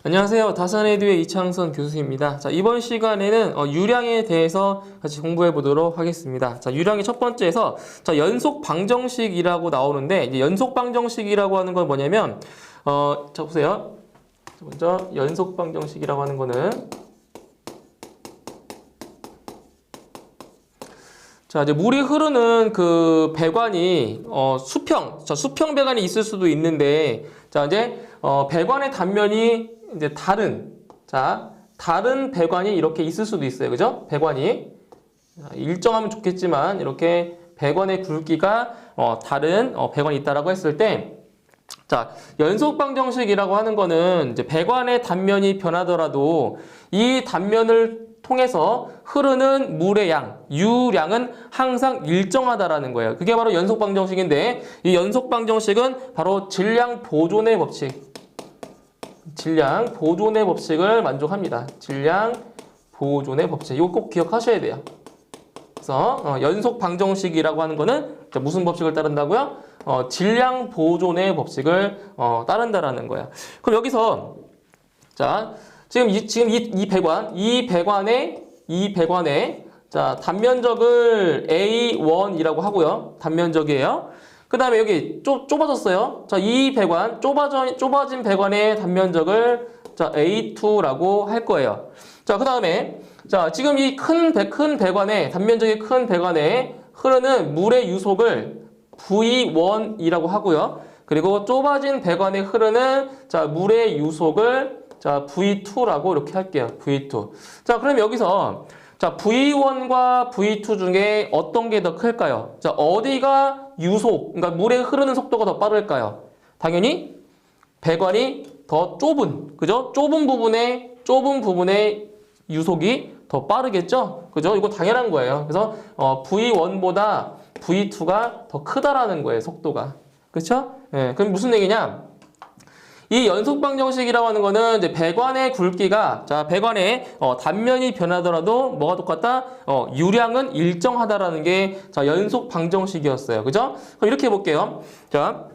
안녕하세요. 다산에듀의 이창선 교수입니다. 자, 이번 시간에는 유량에 대해서 같이 공부해 보도록 하겠습니다. 자, 유량의 첫 번째에서 자, 연속 방정식이라고 나오는데 이제 연속 방정식이라고 하는 건 뭐냐면 자, 보세요. 먼저 연속 방정식이라고 하는 거는 자, 이제 물이 흐르는 그 배관이 수평 배관이 있을 수도 있는데 자, 이제 배관의 단면이 이제 다른 배관이 이렇게 있을 수도 있어요. 그죠? 배관이 일정하면 좋겠지만 이렇게 배관의 굵기가 다른 배관이 있다라고 했을 때 자, 연속 방정식이라고 하는 거는 이제 배관의 단면이 변하더라도 이 단면을 통해서 흐르는 물의 양, 유량은 항상 일정하다라는 거예요. 그게 바로 연속 방정식인데 이 연속 방정식은 바로 질량 보존의 법칙. 질량 보존의 법칙을 만족합니다. 질량 보존의 법칙. 이거 꼭 기억하셔야 돼요. 그래서 연속 방정식이라고 하는 거는 무슨 법칙을 따른다고요? 질량 보존의 법칙을 따른다라는 거야. 그럼 여기서 자, 지금 이 배관의 자, 단면적을 A1이라고 하고요. 단면적이에요. 그 다음에 여기 좁아졌어요. 자, 이 배관, 좁아진 배관의 단면적을 자, A2라고 할 거예요. 자, 그 다음에 자, 지금 이 큰 배관에, 단면적이 큰 배관에 흐르는 물의 유속을 V1이라고 하고요. 그리고 좁아진 배관에 흐르는 자, 물의 유속을 자, V2라고 이렇게 할게요. V2. 자, 그럼 여기서 자, V1과 V2 중에 어떤 게 더 클까요? 자, 어디가 그러니까 물에 흐르는 속도가 더 빠를까요? 당연히 배관이 더 그죠? 좁은 부분에 유속이 더 빠르겠죠? 그죠? 이거 당연한 거예요. 그래서 V1보다 V2가 더 크다라는 거예요, 속도가. 그렇죠? 예, 그럼 무슨 얘기냐? 이 연속 방정식이라고 하는 거는 이제 배관의 굵기가 자, 배관의 단면이 변하더라도 뭐가 똑같다? 유량은 일정하다라는 게 자, 연속 방정식이었어요. 그죠? 그럼 이렇게 해 볼게요. 자,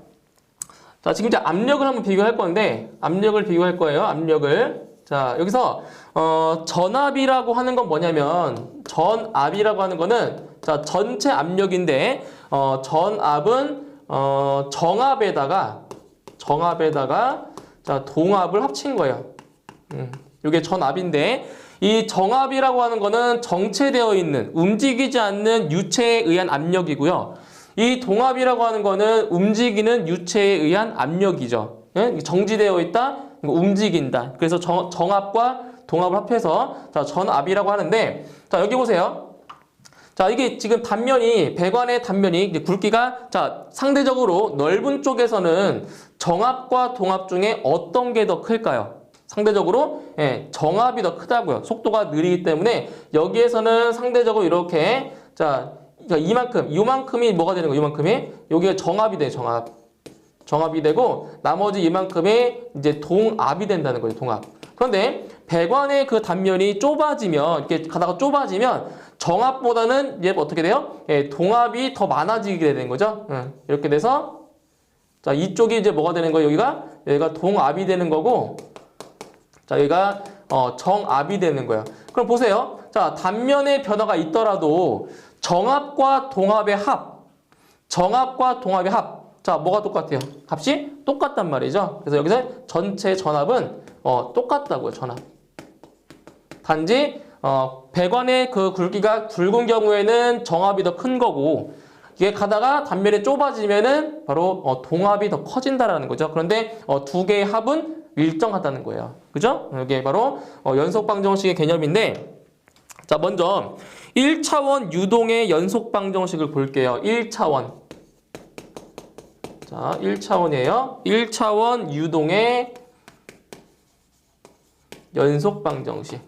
지금 이제 압력을 한번 비교할 건데 압력을 비교할 거예요. 압력을. 자, 여기서 전압이라고 하는 건 뭐냐면 전압이라고 하는 거는 자, 전체 압력인데 전압은 정압에다가 자, 동압을 합친 거예요. 이게 전압인데 이 정압이라고 하는 거는 정체되어 있는 움직이지 않는 유체에 의한 압력이고요. 이 동압이라고 하는 거는 움직이는 유체에 의한 압력이죠. 예? 정지되어 있다, 움직인다. 그래서 정압과 동압을 합해서 자, 전압이라고 하는데 자, 여기 보세요. 자, 이게 지금 배관의 단면이 이제 굵기가 자, 상대적으로 넓은 쪽에서는 정압과 동압 중에 어떤 게 더 클까요? 상대적으로 정압이 더 크다고요. 속도가 느리기 때문에 여기에서는 상대적으로 이렇게 자, 그러니까 이만큼이 뭐가 되는 거예요? 이만큼이 여기가 정압이 돼요. 정압이 되고 나머지 이만큼이 이제 동압이 된다는 거예요. 동압. 그런데 배관의 그 단면이 이렇게 가다가 좁아지면 정압보다는 이제 어떻게 돼요? 동압이 더 많아지게 되는 거죠. 이렇게 돼서 자, 이쪽이 이제 뭐가 되는 거예요? 여기가 동압이 되는 거고 자, 여기가 정압이 되는 거예요. 그럼 보세요. 자, 단면의 변화가 있더라도 정압과 동압의 합. 자, 뭐가 똑같아요? 값이 똑같단 말이죠. 그래서 여기서 전체 전압은 똑같다고요. 전압. 단지 배관의 그 굵기가 굵은 경우에는 정압이 더 큰 거고 이게 가다가 단면이 좁아지면은 바로 동압이 더 커진다라는 거죠. 그런데 두 개의 합은 일정하다는 거예요. 그죠? 이게 바로 연속 방정식의 개념인데 자, 먼저 1차원 유동의 연속 방정식을 볼게요. 1차원. 자, 1차원이에요. 1차원 유동의 연속 방정식.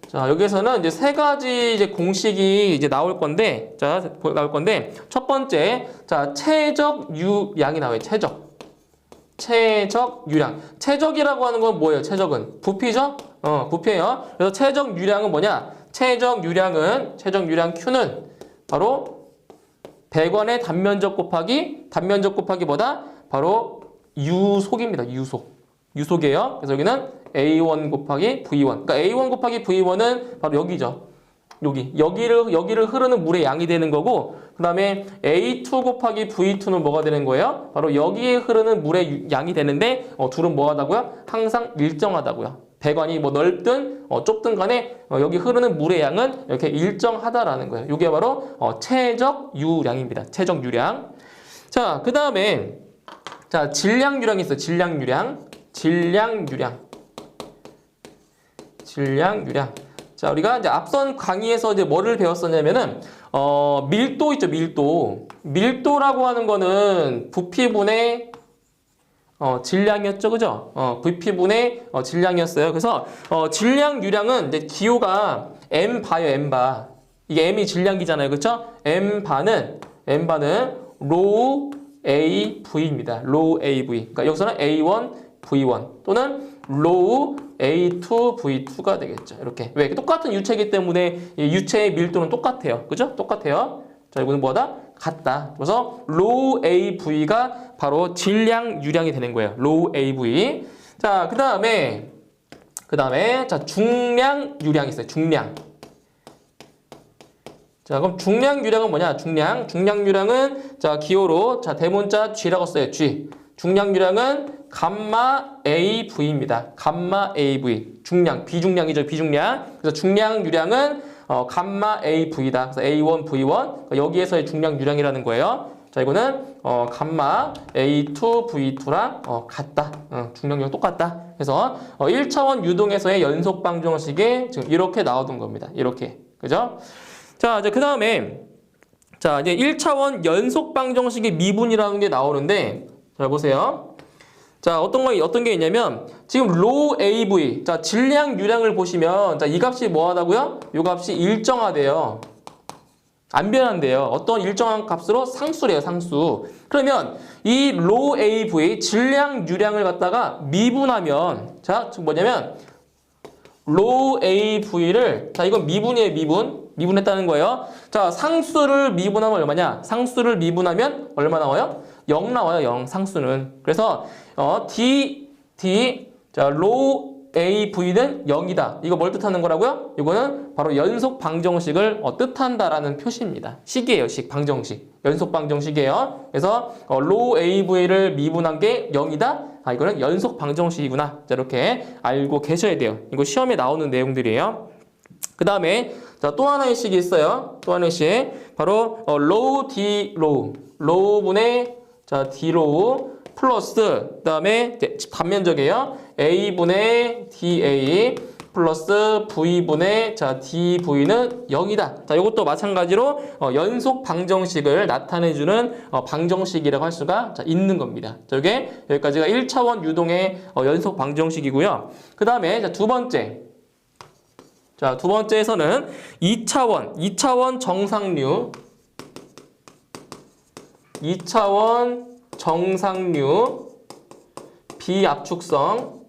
자, 여기에서는 이제 세 가지 이제 공식이 이제 나올 건데, 첫 번째, 자, 최적 유량이 나와요. 최적 유량. 최적이라고 하는 건 뭐예요? 최적은 부피죠? 부피예요. 그래서 최적 유량은 뭐냐? 최적 유량 Q는 바로 배관의 단면적 곱하기 뭐다? 바로 유속입니다. 유속이에요. 그래서 여기는 A1 곱하기 V1. 그러니까 A1 곱하기 V1은 바로 여기죠. 여기를 흐르는 물의 양이 되는 거고, 그 다음에 A2 곱하기 V2는 뭐가 되는 거예요? 바로 여기에 흐르는 물의 양이 되는데, 둘은 뭐 하다고요? 항상 일정하다고요. 배관이 뭐 넓든 좁든 간에 여기 흐르는 물의 양은 이렇게 일정하다라는 거예요. 이게 바로 최적 유량입니다. 최적 유량. 자, 그 다음에 자, 질량 유량이 있어요. 질량 유량. 자, 우리가 이제 앞선 강의에서 이제 뭐를 배웠었냐면은 밀도 있죠, 밀도. 밀도라고 하는 거는 부피분의 질량이었죠, 그죠? 부피분의 질량이었어요. 그래서 질량 유량은 이제 기호가 m바예요, m바. 이게 m이 질량기잖아요, 그렇죠? m바는 로우 AV입니다. 로우 AV. 그러니까 여기서는 A1, V1 또는 로우 A2, V2가 되겠죠. 이렇게. 왜? 똑같은 유체이기 때문에 이 유체의 밀도는 똑같아요. 그죠? 똑같아요. 자, 이거는 뭐다? 같다. 그래서 로우 AV가 바로 질량 유량이 되는 거예요. 로우 AV. 자, 그 다음에 자, 중량 유량이 있어요. 중량. 자, 그럼 중량 유량은 뭐냐? 중량 유량은 자, 기호로 자, 대문자 G라고 써요. G. 중량 유량은 감마 AV입니다. 감마 AV. 중량, 비중량이죠, 비중량. 그래서 중량 유량은 감마 AV다. 그래서 A1, V1. 그러니까 여기에서의 중량 유량이라는 거예요. 자, 이거는 감마 A2, V2랑 같다. 중량유랑 똑같다. 그래서 1차원 유동에서의 연속 방정식이 지금 이렇게 나오던 겁니다. 이렇게. 그죠? 자, 이제 그 다음에 자, 이제 1차원 연속 방정식의 미분이라는 게 나오는데 자, 보세요. 자, 어떤 게 있냐면 지금 로 AV. 자, 질량 유량을 보시면 자, 이 값이 뭐 하다고요? 이 값이 일정하대요. 안 변한대요. 어떤 일정한 값으로 상수래요, 상수. 그러면 이 로 AV 질량 유량을 갖다가 미분하면 자, 지금 뭐냐면 로 AV를 자, 이건 미분이에요, 미분했다는 거예요. 자, 상수를 미분하면 얼마냐? 상수를 미분하면 얼마 나와요? 0 나와요, 0. 상수는. 그래서 자, 로 AV는 0이다. 이거 뭘 뜻하는 거라고요? 이거는 바로 연속 방정식을 뜻한다라는 표시입니다. 식이에요, 방정식. 연속 방정식이에요. 그래서 로 AV를 미분한 게 0이다. 아, 이거는 연속 방정식이구나. 자, 이렇게 알고 계셔야 돼요. 이거 시험에 나오는 내용들이에요. 그 다음에 자, 또 하나의 식이 있어요. 또 하나의 식. 바로 로우 D 로우. 로우분의 자, D 로우 플러스 그 다음에 단면적이에요. A분의 DA 플러스 V분의 자, DV는 0이다. 자, 이것도 마찬가지로 연속 방정식을 나타내주는 방정식이라고 할 수가 자, 있는 겁니다. 자, 이게 여기까지가 1차원 유동의 연속 방정식이고요. 그 다음에 자, 두 번째. 자, 두 번째에서는 2차원 정상류. 2차원 정상류 비압축성.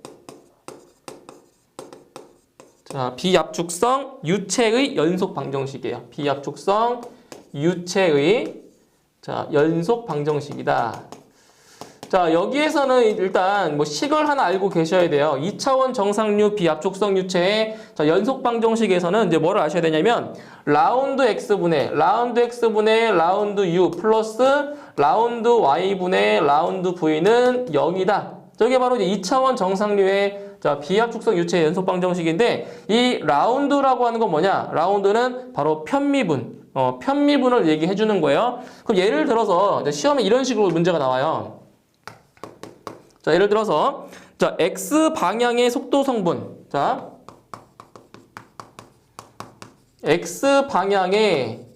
자, 비압축성 유체의 연속 방정식이에요. 비압축성 유체의 자, 연속 방정식이다. 자, 여기에서는 일단 뭐 식을 하나 알고 계셔야 돼요. 2차원 정상류 비압축성 유체의 자, 연속 방정식에서는 이제 뭐를 아셔야 되냐면 라운드 x분의 라운드 u 플러스 라운드 y분의 라운드 v는 0이다. 저게 바로 이제 2차원 정상류의 자, 비압축성 유체의 연속 방정식인데 이 라운드라고 하는 건 뭐냐? 라운드는 바로 편미분. 편미분을 얘기해 주는 거예요. 그럼 예를 들어서 이제 시험에 이런 식으로 문제가 나와요. 자, 예를 들어서 자, x 방향의 속도 성분. 자, x 방향의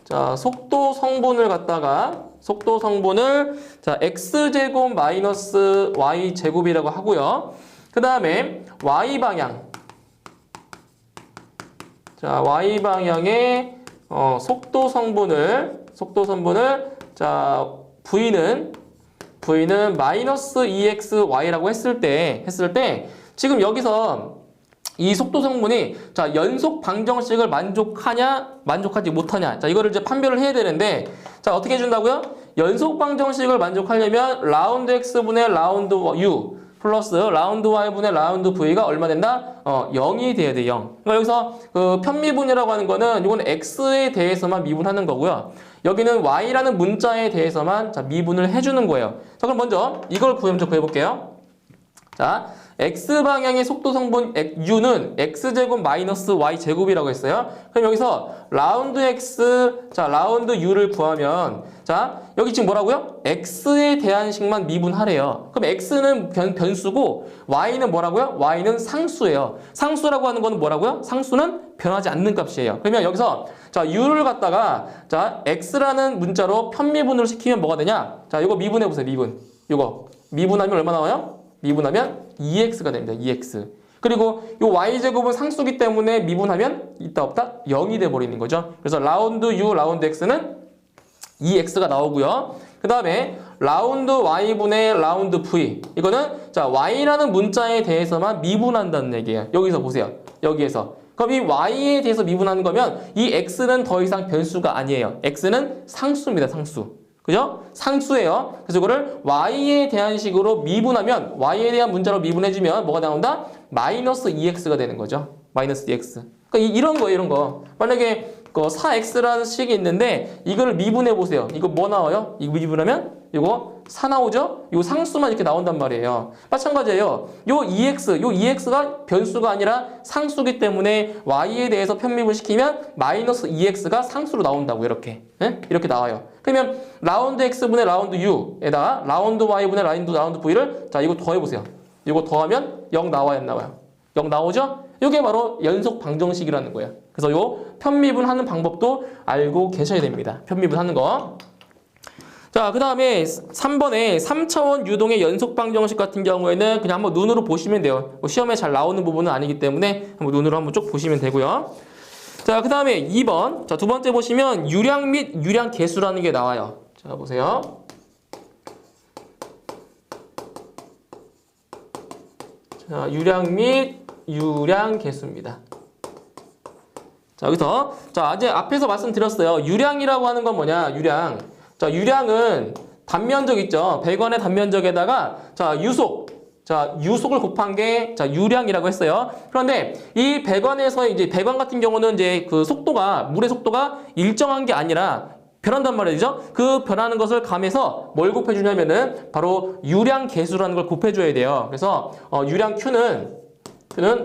자, 속도 성분을 자, x제곱 마이너스 y제곱이라고 하고요. 그 다음에 y방향. 자, y방향의 속도 성분을 자, v는 마이너스 2xy라고 했을 때 지금 여기서 이 속도 성분이 자, 연속 방정식을 만족하지 못하냐. 자, 이거를 이제 판별을 해야 되는데 자, 어떻게 해준다고요? 연속 방정식을 만족하려면 라운드 x분의 라운드 u 플러스 라운드 y분의 라운드 v가 얼마 된다? 0이 돼야 돼, 0. 그러니까 여기서 그 편미분이라고 하는 거는 이건 x에 대해서만 미분하는 거고요. 여기는 y라는 문자에 대해서만 자, 미분을 해주는 거예요. 자, 그럼 먼저 이걸 먼저 구해볼게요. 자, x방향의 속도 성분 u는 x제곱 마이너스 y제곱이라고 했어요. 그럼 여기서 라운드 x, 자, 라운드 u를 구하면, 자, 여기 지금 뭐라고요? x에 대한 식만 미분하래요. 그럼 x는 변수고 y는 뭐라고요? y는 상수예요. 상수라고 하는 거는 뭐라고요? 상수는 변하지 않는 값이에요. 그러면 여기서 자, u를 갖다가 자, x라는 문자로 편미분을 시키면 뭐가 되냐? 자, 이거 미분해 보세요. 미분. 이거 미분하면 얼마 나와요? 미분하면 2x가 됩니다. 2x. 그리고 이 y제곱은 상수기 때문에 미분하면 있다 없다 0이 돼버리는 거죠. 그래서 라운드 u, 라운드 x는 2x가 나오고요. 그 다음에 라운드 y분의 라운드 v. 이거는 자, y라는 문자에 대해서만 미분한다는 얘기예요. 여기서 보세요. 여기에서. 그럼 이 y에 대해서 미분하는 거면 이 x는 더 이상 변수가 아니에요. x는 상수입니다. 상수. 그죠? 상수예요. 그래서 이거를 y에 대한 식으로 미분하면 y에 대한 문자로 미분해주면 뭐가 나온다? 마이너스 2x가 되는 거죠. 마이너스 2x. 그러니까 이런 거예요. 이런 거. 만약에 4x라는 식이 있는데 이거를 미분해 보세요. 이거 뭐 나와요? 이거 미분하면 이거 4 나오죠? 이 상수만 이렇게 나온단 말이에요. 마찬가지예요. 요 2x가 변수가 아니라 상수기 때문에 y에 대해서 편미분 시키면 마이너스 2x가 상수로 나온다고 이렇게. 네? 이렇게 나와요. 그러면 라운드 x분의 라운드 u에다가 라운드 y분의 라운드 v를 자, 이거 더해보세요. 이거 더하면 0 나와요? 안 나와요? 0 나오죠? 이게 바로 연속 방정식이라는 거예요. 그래서 요 편미분하는 방법도 알고 계셔야 됩니다. 편미분하는 거. 자, 그 다음에 3번에 3차원 유동의 연속 방정식 같은 경우에는 그냥 한번 눈으로 보시면 돼요. 뭐 시험에 잘 나오는 부분은 아니기 때문에 한번 눈으로 한번 쭉 보시면 되고요. 자, 그 다음에 2번. 자, 두 번째 보시면 유량 및 유량 계수라는 게 나와요. 자, 보세요. 자, 유량 및 유량 계수입니다. 자, 여기서 자, 이제 앞에서 말씀드렸어요. 유량이라고 하는 건 뭐냐? 유량. 자, 유량은 단면적 있죠. 배관의 단면적에다가 자, 유속을 곱한 게 자, 유량이라고 했어요. 그런데 이 배관에서 이제 배관 같은 경우는 이제 그 속도가 물의 속도가 일정한 게 아니라 변한단 말이죠. 그 변하는 것을 감해서 뭘 곱해주냐면은 바로 유량 계수라는 걸 곱해줘야 돼요. 그래서 유량 Q는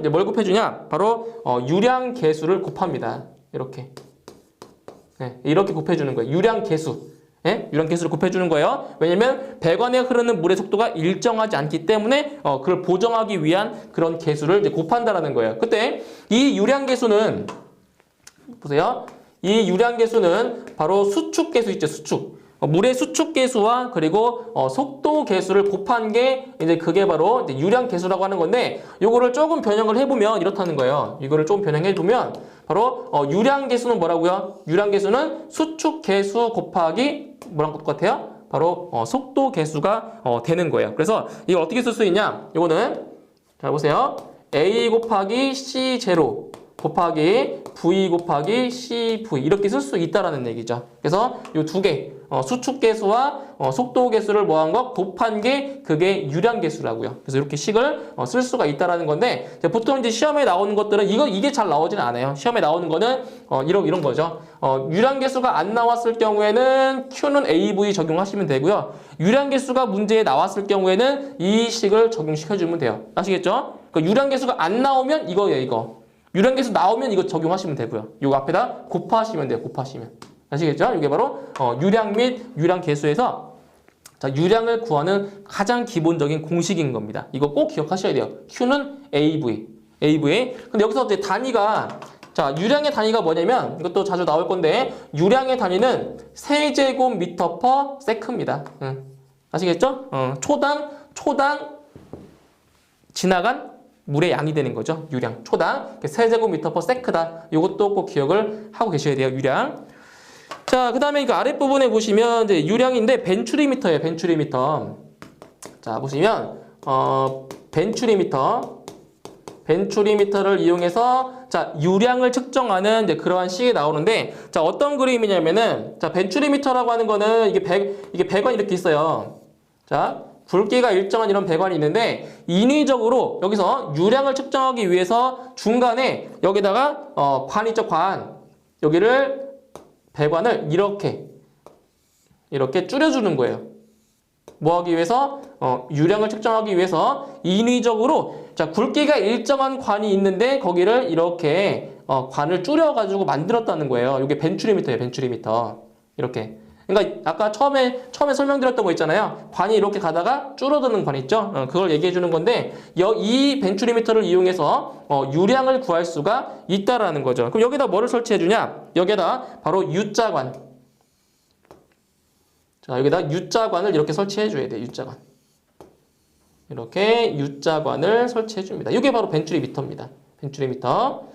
이제 뭘 곱해주냐? 바로 유량 계수를 곱합니다. 이렇게. 네, 이렇게 곱해주는 거예요. 유량 계수. 네? 유량 계수를 곱해주는 거예요. 왜냐면 배관에 흐르는 물의 속도가 일정하지 않기 때문에 그걸 보정하기 위한 그런 계수를 이제 곱한다라는 거예요. 그때 이 유량 계수는 보세요. 이 유량 계수는 바로 수축 계수 있죠. 수축. 물의 수축 계수와 그리고 속도 계수를 곱한 게 이제 그게 바로 이제 유량 계수라고 하는 건데 요거를 조금 변형을 해보면 이렇다는 거예요. 이거를 조금 변형해보면 바로 유량 계수는 뭐라고요? 유량 계수는 수축 계수 곱하기 뭐랑 똑같아요? 바로 속도 계수가 되는 거예요. 그래서 이걸 어떻게 쓸 수 있냐? 이거는 잘 보세요. A 곱하기 C 제로 곱하기 V 곱하기 CV 이렇게 쓸 수 있다라는 얘기죠. 그래서 이 두 개 수축 계수와 속도 계수를 뭐한 거 곱한 게 그게 유량 계수라고요. 그래서 이렇게 식을 쓸 수가 있다라는 건데 보통 이제 시험에 나오는 것들은 이게 잘 나오지는 않아요. 시험에 나오는 거는 이런 거죠. 유량 계수가 안 나왔을 경우에는 Q는 AV 적용하시면 되고요. 유량 계수가 문제에 나왔을 경우에는 이 식을 적용시켜주면 돼요. 아시겠죠? 그러니까 유량 계수가 안 나오면 이거예요. 이거. 유량계수 나오면 이거 적용하시면 되고요. 이거 앞에다 곱하시면 돼요. 곱하시면. 아시겠죠? 이게 바로 유량 및 유량계수에서 자, 유량을 구하는 가장 기본적인 공식인 겁니다. 이거 꼭 기억하셔야 돼요. Q는 AV. 근데 여기서 이제 단위가 자, 유량의 단위가 뭐냐면 이것도 자주 나올 건데 유량의 단위는 세제곱미터 퍼 세크입니다. 아시겠죠? 초당 지나간 물의 양이 되는 거죠. 유량. 초당 세제곱미터 퍼 세크다. 이것도 꼭 기억을 하고 계셔야 돼요. 유량. 자, 그 다음에 이거 아랫부분에 보시면 이제 유량인데 벤추리미터예요. 벤추리미터. 자, 보시면 벤추리미터를 이용해서 자, 유량을 측정하는 이제 그러한 식이 나오는데 자, 어떤 그림이냐면은 자, 벤추리미터라고 하는 거는 이게 배관이 이렇게 있어요. 자, 굵기가 일정한 이런 배관이 있는데 인위적으로 여기서 유량을 측정하기 위해서 중간에 여기다가 관 있죠, 관. 여기를 배관을 이렇게 줄여주는 거예요. 뭐 하기 위해서? 유량을 측정하기 위해서 인위적으로 자, 굵기가 일정한 관이 있는데 거기를 이렇게 관을 줄여가지고 만들었다는 거예요. 이게 벤츄리미터예요, 벤츄리미터. 이렇게. 그러니까 아까 처음에 설명드렸던 거 있잖아요. 관이 이렇게 가다가 줄어드는 관 있죠. 그걸 얘기해 주는 건데 이 벤츄리미터를 이용해서 유량을 구할 수가 있다라는 거죠. 그럼 여기다 뭐를 설치해 주냐? 여기다 바로 U자관. 자, 여기다 U자관을 이렇게 설치해 줘야 돼요. U자관. 이렇게 U자관을 설치해 줍니다. 이게 바로 벤츄리미터입니다. 벤츄리미터.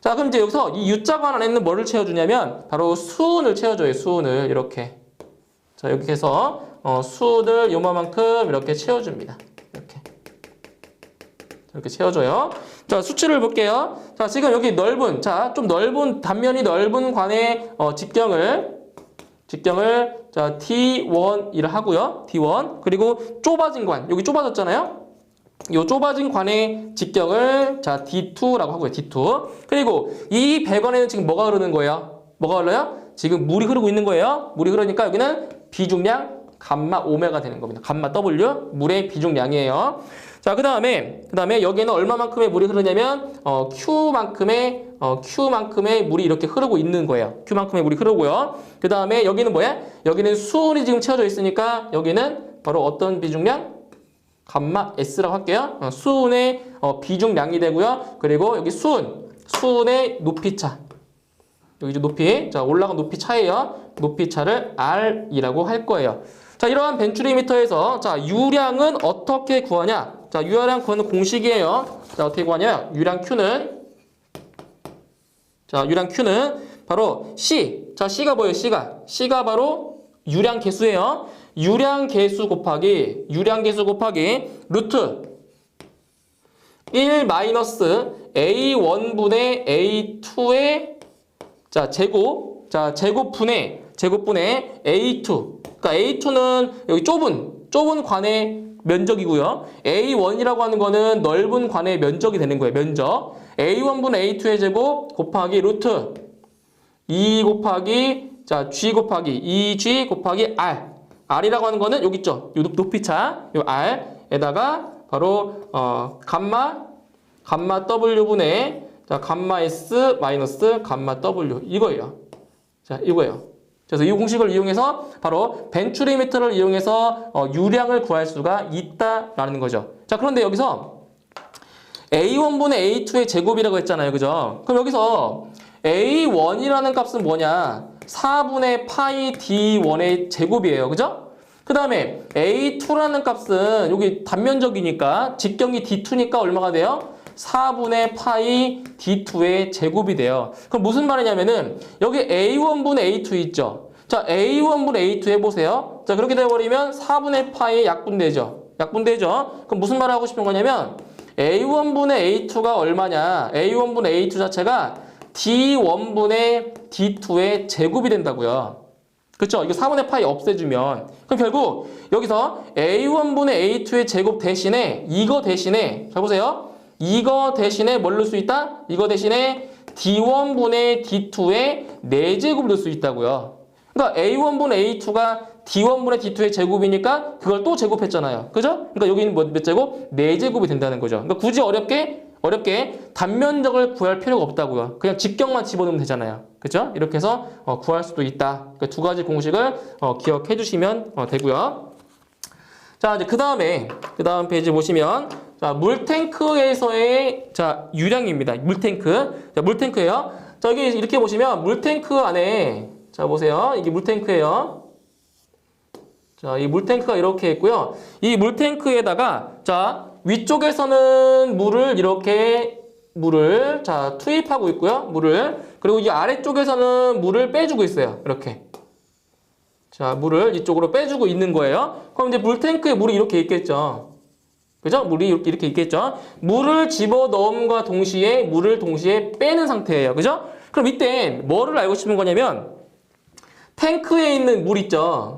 자, 그럼 이제 여기서 이 U자관 안에는 뭐를 채워주냐면 바로 수은을 채워줘요. 수은을 이렇게. 자, 여기 해서 수은을 요만큼 이렇게 채워줍니다. 이렇게 채워줘요. 자, 수치를 볼게요. 자, 지금 여기 넓은, 자, 좀 넓은, 단면이 넓은 관의 직경을 자, T1이라 하고요. T1. 그리고 좁아진 관, 여기 좁아졌잖아요. 이 좁아진 관의 직경을 자, D2라고 하고요. D2. 그리고 이 배관에는 지금 뭐가 흐르는 거예요? 뭐가 흘러요? 지금 물이 흐르고 있는 거예요. 물이 흐르니까 여기는 비중량 감마 오메가 되는 겁니다. 감마 W, 물의 비중량이에요. 자, 그 다음에 여기에는 얼마만큼의 물이 흐르냐면 Q만큼의 물이 이렇게 흐르고 있는 거예요. Q만큼의 물이 흐르고요. 그 다음에 여기는 뭐야? 여기는 수온이 지금 채워져 있으니까 여기는 바로 어떤 비중량? 감마 S라고 할게요. 수온의 비중량이 되고요. 그리고 여기 수온의 높이차. 여기 이제 높이, 자, 올라간 높이 차예요. 높이 차를 R이라고 할 거예요. 자, 이러한 벤츄리미터에서 자, 유량은 어떻게 구하냐? 자, 유량 구하는 공식이에요. 자, 어떻게 구하냐? 유량 Q는 바로 C. 자, C가 뭐예요? C가 바로 유량 계수예요. 유량 계수 곱하기 루트 1 마이너스 A1분의 A2의 자, 제곱분의 A2. 그러니까 A2는 여기 좁은 관의 면적이고요. A1이라고 하는 거는 넓은 관의 면적이 되는 거예요. 면적. A1분의 A2의 제곱 곱하기 루트 2 곱하기 자, G 곱하기 2G 곱하기 R. R이라고 하는 거는 여기 있죠. 요 높이차, 요 R에다가 바로 감마 W분의 자, 감마 S 마이너스 감마 W 이거예요. 자, 이거예요. 그래서 이 공식을 이용해서 바로 벤츄리미터를 이용해서 유량을 구할 수가 있다라는 거죠. 자, 그런데 여기서 A1분의 A2의 제곱이라고 했잖아요. 그죠? 그럼 여기서 A1이라는 값은 뭐냐? 4분의 파이 D1의 제곱이에요. 그죠? 그 다음에 A2라는 값은 여기 단면적이니까 직경이 D2니까 얼마가 돼요? 4분의 파이 D2의 제곱이 돼요. 그럼 무슨 말이냐면은 여기 A1분의 A2 있죠? 자, A1분의 A2 해보세요. 자, 그렇게 돼버리면 4분의 파이의 약분되죠? 그럼 무슨 말을 하고 싶은 거냐면 A1분의 A2가 얼마냐? A1분의 A2 자체가 D1분의 D2의 제곱이 된다고요. 그렇죠? 이거 4분의 파이 없애주면 그럼 결국 여기서 A1분의 A2의 제곱 대신에 잘 보세요. 이거 대신에 뭘 넣을 수 있다? 이거 대신에 D1분의 D2의 4제곱을 넣을 수 있다고요. 그러니까 A1분의 A2가 D1분의 D2의 제곱이니까 그걸 또 제곱했잖아요. 그죠? 그러니까 여기는 몇 제곱? 4제곱이 된다는 거죠. 그러니까 굳이 어렵게 단면적을 구할 필요가 없다고요. 그냥 직경만 집어넣으면 되잖아요. 그죠? 이렇게 해서 구할 수도 있다. 그러니까 두 가지 공식을 기억해 주시면 되고요. 자, 이제 그 다음 페이지 보시면 자, 물탱크에서의 자, 유량입니다. 물탱크. 자, 물탱크예요. 자, 여기 이렇게 보시면 물탱크 안에 자, 보세요. 이게 물탱크예요. 자, 이 물탱크가 이렇게 있고요. 이 물탱크에다가 자, 위쪽에서는 물을 자, 투입하고 있고요. 그리고 이 아래쪽에서는 물을 빼주고 있어요. 이렇게. 자, 물을 이쪽으로 빼주고 있는 거예요. 그럼 이제 물탱크에 물이 이렇게 있겠죠. 그죠? 물이 이렇게 있겠죠. 물을 집어넣음과 동시에 물을 동시에 빼는 상태예요. 그죠? 그럼 이때 뭐를 알고 싶은 거냐면 탱크에 있는 물 있죠.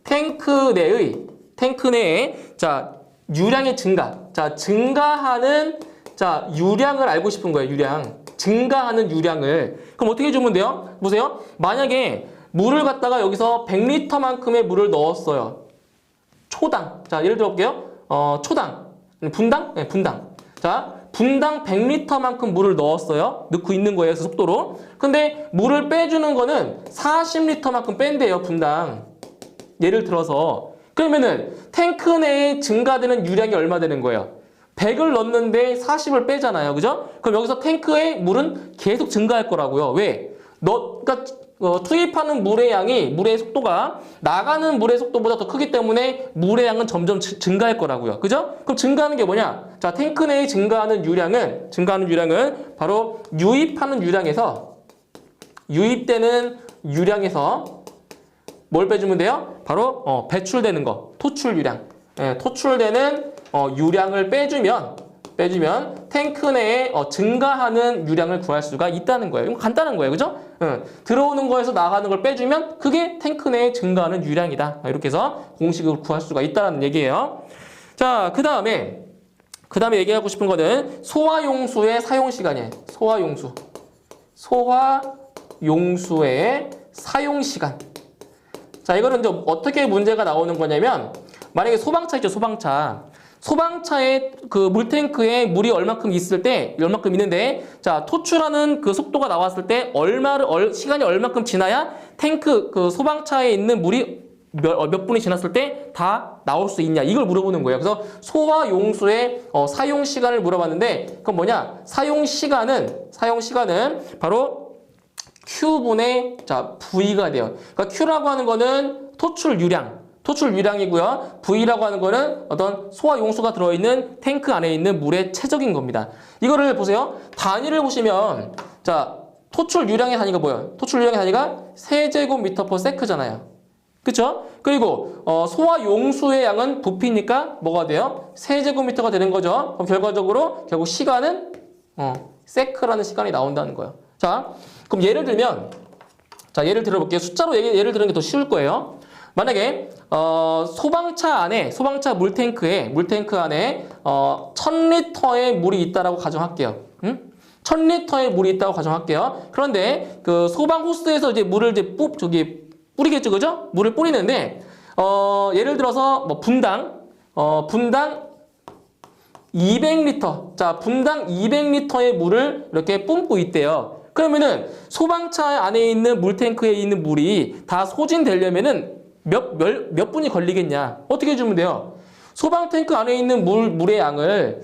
탱크 내에 자, 유량의 증가. 자, 증가하는 자, 유량을 알고 싶은 거예요. 유량. 증가하는 유량을. 그럼 어떻게 주면 돼요? 보세요. 만약에 물을 갖다가 여기서 100리터만큼의 물을 넣었어요. 초당. 자, 예를 들어 볼게요. 초당. 분당? 네, 분당. 자, 분당 100리터만큼 물을 넣었어요. 넣고 있는 거예요. 그 속도로. 근데 물을 빼주는 거는 40리터만큼 뺀대요. 분당. 예를 들어서. 그러면은 탱크 내에 증가되는 유량이 얼마 되는 거예요? 100을 넣는데 40을 빼잖아요. 그죠? 그럼 여기서 탱크에 물은 계속 증가할 거라고요. 왜? 그러니까 투입하는 물의 양이, 물의 속도가 나가는 물의 속도보다 더 크기 때문에 물의 양은 점점 증가할 거라고요. 그죠? 그럼 증가하는 게 뭐냐? 자, 탱크 내에 증가하는 유량은 바로 유입되는 유량에서 뭘 빼주면 돼요? 바로 배출되는 거, 토출 유량. 예, 토출되는 유량을 빼주면 탱크 내에 증가하는 유량을 구할 수가 있다는 거예요. 이거 간단한 거예요. 그죠? 들어오는 거에서 나가는 걸 빼주면 그게 탱크 내에 증가하는 유량이다. 이렇게 해서 공식으로 구할 수가 있다는 얘기예요. 자, 그 다음에 얘기하고 싶은 거는 소화용수의 사용시간이에요. 소화용수의 사용시간. 자, 이거는 이제 어떻게 문제가 나오는 거냐면, 만약에 소방차 있죠, 소방차에 그 물탱크에 물이 얼마큼 있는데, 자, 토출하는 그 속도가 나왔을 때 시간이 얼마큼 지나야 탱크 그 소방차에 있는 물이 몇 분이 지났을 때 다 나올 수 있냐, 이걸 물어보는 거예요. 그래서 소화용수의 사용 시간을 물어봤는데, 그건 뭐냐? 사용 시간은 바로 Q분의 V가 돼요. 그러니까 Q라고 하는 거는 토출 유량이고요. V라고 하는 거는 어떤 소화 용수가 들어있는 탱크 안에 있는 물의 최적인 겁니다. 이거를 보세요. 단위를 보시면, 자, 토출 유량의 단위가 뭐예요? 토출 유량의 단위가 세제곱미터/세크잖아요. 그쵸? 그리고 소화 용수의 양은 부피니까 뭐가 돼요? 세제곱미터가 되는 거죠. 그럼 결과적으로 결국 시간은 세크라는 시간이 나온다는 거예요. 자, 그럼 예를 들어볼게요. 숫자로 예를 들는 게 더 쉬울 거예요. 만약에 소방차 물탱크 안에 1000리터의 물이 있다라고 가정할게요. 1000리터의 물이 있다고 가정할게요. 그런데 그 소방 호스에서 이제 물을 이제 뿌리겠죠, 그죠? 물을 뿌리는데 예를 들어서 뭐 분당 200리터, 자, 분당 200리터의 물을 이렇게 뿜고 있대요. 그러면은 소방차 안에 있는 물탱크에 있는 물이 다 소진되려면은 몇 분이 걸리겠냐? 어떻게 해주면 돼요? 소방탱크 안에 있는 물의 양을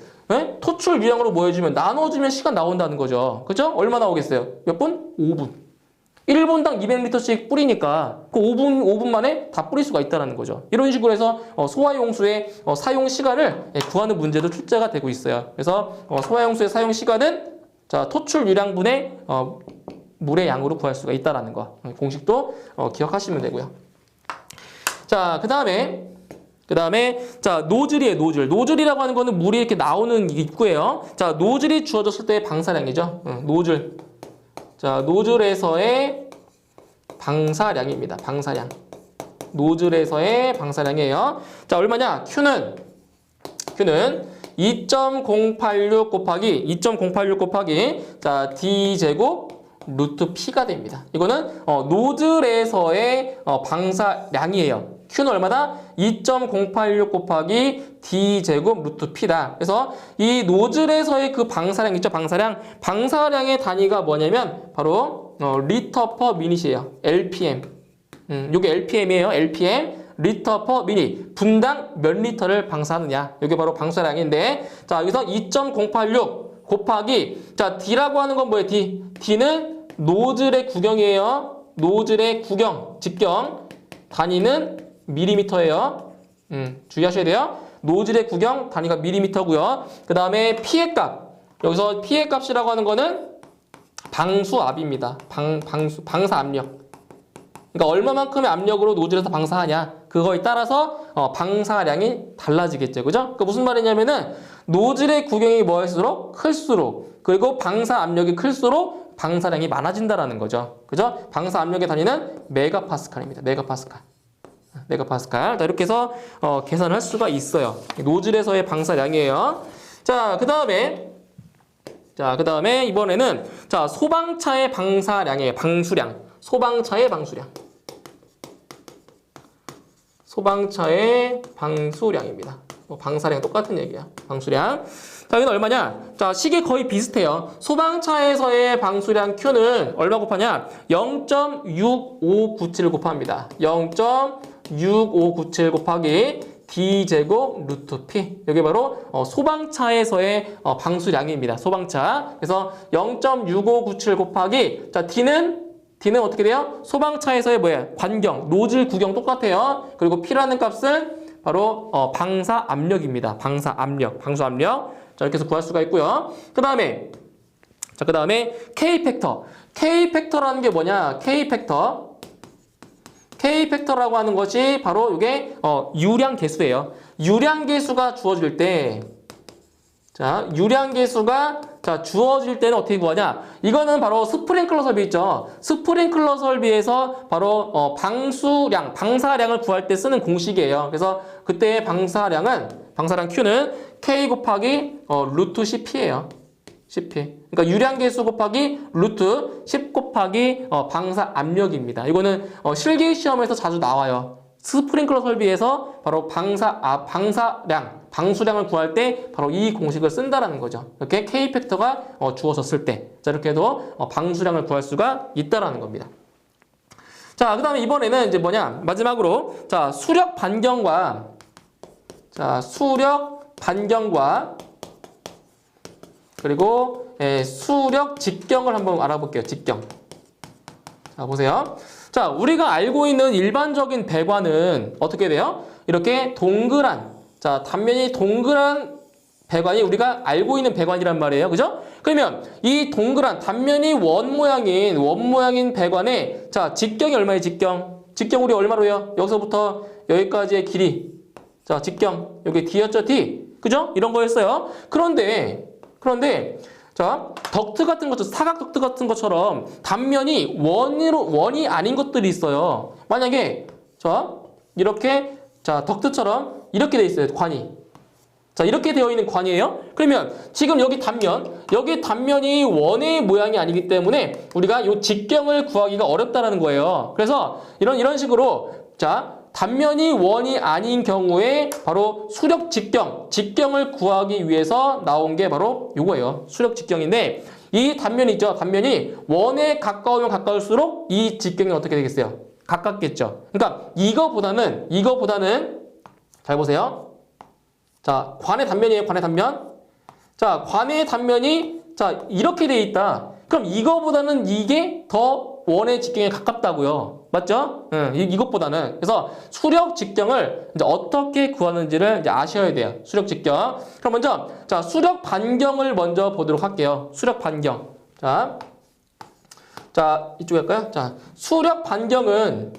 토출 유량으로 모여주면, 나눠주면 시간 나온다는 거죠. 그죠? 얼마 나오겠어요? 몇 분? 5분. 1분당 200리터씩 뿌리니까 그 5분 만에 다 뿌릴 수가 있다는 거죠. 이런 식으로 해서 소화용수의 사용 시간을 구하는 문제도 출제가 되고 있어요. 그래서 소화용수의 사용 시간은, 자, 토출 유량분의 물의 양으로 구할 수가 있다는 거, 공식도 기억하시면 되고요. 자, 그 다음에 자, 노즐이에요. 노즐이라고 하는 거는 물이 이렇게 나오는 입구예요. 자, 노즐이 주어졌을 때의 방사량이죠. 노즐. 자, 노즐에서의 방사량입니다. 노즐에서의 방사량이에요. 자, 얼마냐? Q는 2.086 곱하기 자, D제곱 루트 P가 됩니다. 이거는 노즐에서의 방사량이에요. Q는 얼마다? 2.086 곱하기 D제곱 루트 P다. 그래서 이 노즐에서의 그 방사량 있죠? 방사량의 단위가 뭐냐면 바로 리터 퍼 미닛이에요. LPM. 요게 LPM이에요. LPM. 리터 퍼 미닛. 분당 몇 리터를 방사하느냐. 이게 바로 방사량인데, 자, 여기서 2.086 곱하기, 자, D라고 하는 건 뭐예요? D는 노즐의 구경이에요. 노즐의 구경, 직경. 단위는 밀리미터예요. 주의하셔야 돼요. 노즐의 구경, 단위가 밀리미터고요. 그 다음에 P의 값. 여기서 P의 값이라고 하는 거는 방수압입니다. 방사 압력. 그러니까 얼마만큼의 압력으로 노즐에서 방사하냐, 그거에 따라서 방사량이 달라지겠죠. 그죠? 그러니까 무슨 말이냐면은 노즐의 구경이 뭐일수록 클수록, 그리고 방사 압력이 클수록 방사량이 많아진다라는 거죠. 그죠? 방사 압력의 단위는 메가파스칼입니다. 메가파스칼. 메가파스칼. 자, 이렇게 해서 계산할 수가 있어요. 노즐에서의 방사량이에요. 자, 그다음에 이번에는 자, 소방차의 방사량이에요. 방수량. 소방차의 방수량. 소방차의 방수량입니다. 방사량 똑같은 얘기야. 방수량. 자, 이건 얼마냐? 자, 식이 거의 비슷해요. 소방차에서의 방수량 Q는 얼마 곱하냐? 0.6597 곱합니다. 0.6597 곱하기 D제곱 루트 P. 여기 바로 소방차에서의 방수량입니다. 소방차. 그래서 0.6597 곱하기 자, D는 어떻게 돼요? 소방차에서의 뭐예요? 관경, 노즐 구경 똑같아요. 그리고 P라는 값은 바로 방사 압력입니다. 방사 압력, 방수 압력. 자, 이렇게 해서 구할 수가 있고요. 그 다음에 K 팩터. K 팩터라는 게 뭐냐? K 팩터라고 하는 것이 바로 이게 유량 계수예요. 유량 계수가 주어질 때, 자, 유량 계수가 주어질 때는 어떻게 구하냐? 이거는 바로 스프링클러 설비 있죠. 스프링클러 설비에서 바로 방사량을 구할 때 쓰는 공식이에요. 그래서 그때의 방사량 Q는 K 곱하기 루트 CP예요. CP. 그러니까 유량 계수 곱하기 루트 10 곱하기 방사 압력입니다. 이거는 실기 시험에서 자주 나와요. 스프링클러 설비에서 바로 방수량을 구할 때 바로 이 공식을 쓴다라는 거죠. 이렇게 K 팩터가 주어졌을 때, 자, 이렇게 해도 방수량을 구할 수가 있다라는 겁니다. 자, 그다음에 이번에는 이제 뭐냐? 마지막으로 자, 수력 반경과 그리고 수력 직경을 한번 알아볼게요. 직경. 자, 보세요. 자, 우리가 알고 있는 일반적인 배관은 어떻게 돼요? 이렇게 동그란, 자, 단면이 동그란 배관이 우리가 알고 있는 배관이란 말이에요. 그죠? 그러면 이 동그란 단면이 원 모양인 배관의 자, 직경이 얼마예요? 직경 우리 얼마로 해요? 여기서부터 여기까지의 길이. 자, 직경. 여기 D였죠? D. 그죠? 이런 거였어요. 그런데 자, 덕트 같은 것처럼, 사각 덕트 같은 것처럼 단면이 원이 아닌 것들이 있어요. 만약에 자, 이렇게 자, 덕트처럼 이렇게 돼 있어요. 관이. 자, 이렇게 되어 있는 관이에요. 그러면 지금 여기 단면이 원의 모양이 아니기 때문에 우리가 이 직경을 구하기가 어렵다라는 거예요. 그래서 이런 식으로 자, 단면이 원이 아닌 경우에 바로 수력 직경을 구하기 위해서 나온 게 바로 이거예요. 수력 직경인데 이 단면이죠. 단면이 원에 가까우면 가까울수록 이 직경이 어떻게 되겠어요? 가깝겠죠. 그러니까 이거보다는 잘 보세요. 자, 관의 단면이에요. 관의 단면. 자, 관의 단면이 자, 이렇게 돼 있다. 그럼 이거보다는 이게 더 원의 직경에 가깝다고요. 맞죠? 이것보다는. 그래서 수력 직경을 이제 어떻게 구하는지를 이제 아셔야 돼요. 수력 직경. 그럼 먼저 자, 수력 반경을 먼저 보도록 할게요. 수력 반경. 자, 이쪽에 할까요? 자, 수력 반경은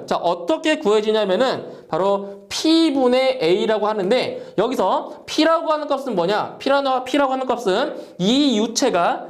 자, 어떻게 구해지냐면은 바로 P분의 A라고 하는데 여기서 P라고 하는 값은 뭐냐? P라고 하는 값은 이 유체가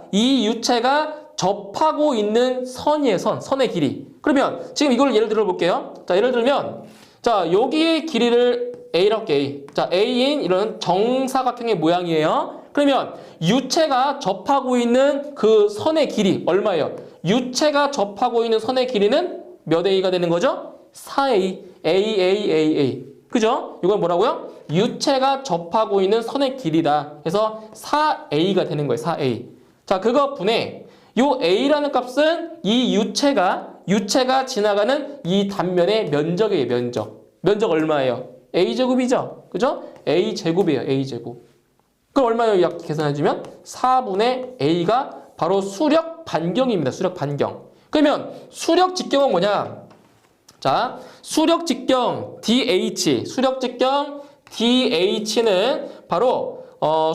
접하고 있는 선이에요. 선의 길이. 그러면 지금 이걸 예를 들어 볼게요. 자, 예를 들면 자, 여기의 길이를 A라고 할게요. A. 자, A인 이런 정사각형의 모양이에요. 그러면 유체가 접하고 있는 그 선의 길이 얼마예요? 유체가 접하고 있는 선의 길이는 몇 A가 되는 거죠? 4A. A. 그죠? 이건 뭐라고요? 유체가 접하고 있는 선의 길이다. 그래서 4A가 되는 거예요. 4A. 자, 그거 분해 요 A라는 값은 이 유체가 지나가는 이 단면의 면적이에요. 면적 얼마예요? A제곱이죠? 그죠? A제곱이에요. A제곱. 그럼 얼마예요? 약 계산해주면 4분의 A가 바로 수력 반경입니다. 수력 반경. 그러면 수력 직경은 뭐냐? 자, 수력 직경 DH는 바로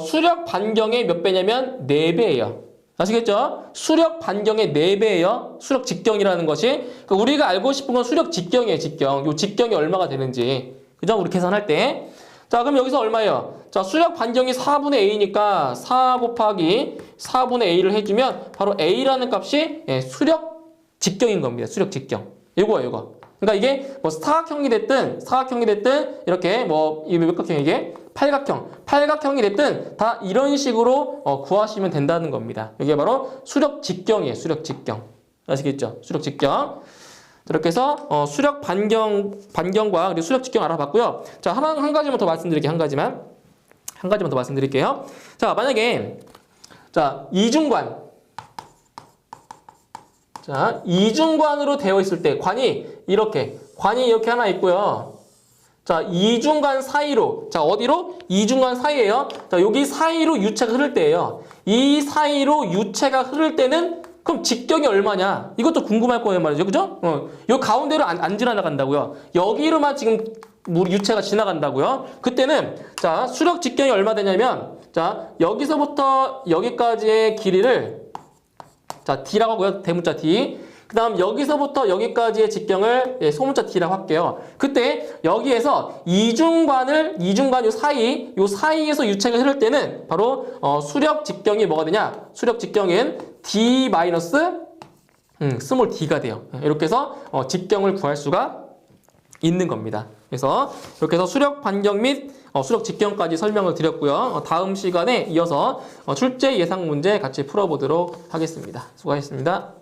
수력 반경의 몇 배냐면 4배예요. 아시겠죠? 수력 반경의 4배예요. 수력 직경이라는 것이. 우리가 알고 싶은 건 수력 직경이에요. 직경. 요 직경이 얼마가 되는지. 그죠? 우리 계산할 때. 자, 그럼 여기서 얼마예요? 자, 수력 반경이 4분의 A니까 4 곱하기 4분의 A를 해주면 바로 A라는 값이 수력 직경인 겁니다. 수력 직경. 이거예요, 이거. 그러니까 이게 뭐 사각형이 됐든 이렇게 뭐 이 몇각형 이게 팔각형이 됐든 다 이런 식으로 구하시면 된다는 겁니다. 이게 바로 수력 직경이에요. 수력 직경. 아시겠죠? 수력 직경. 이렇게 해서 수력 반경과 그리고 수력 직경 알아봤고요. 자, 한 가지만 더 말씀드릴게요. 한 가지만 더 말씀드릴게요. 자, 만약에 자, 이중관으로 되어 있을 때 관이 이렇게 하나 있고요. 자, 이중관 사이로, 자, 어디로? 이중관 사이에요. 자, 여기 사이로 유체가 흐를 때예요. 이 사이로 유체가 흐를 때는 그럼 직경이 얼마냐? 이것도 궁금할 거예요, 말이죠. 그죠? 요 가운데로 안 지나간다고요. 여기로만 지금 유체가 지나간다고요. 그때는 자, 수력 직경이 얼마 되냐면 자, 여기서부터 여기까지의 길이를 자, D라고 하고요. 대문자 D. 그 다음 여기서부터 여기까지의 직경을 소문자 D라고 할게요. 그때 여기에서 이중관 요 사이에서 유체가 흐를 때는 바로 수력 직경이 뭐가 되냐? 수력 직경은 D 마이너스 스몰 d가 돼요. 이렇게 해서 직경을 구할 수가 있는 겁니다. 그래서 이렇게 해서 수력 반경 및 수력 직경까지 설명을 드렸고요. 다음 시간에 이어서 출제 예상 문제 같이 풀어보도록 하겠습니다. 수고하셨습니다.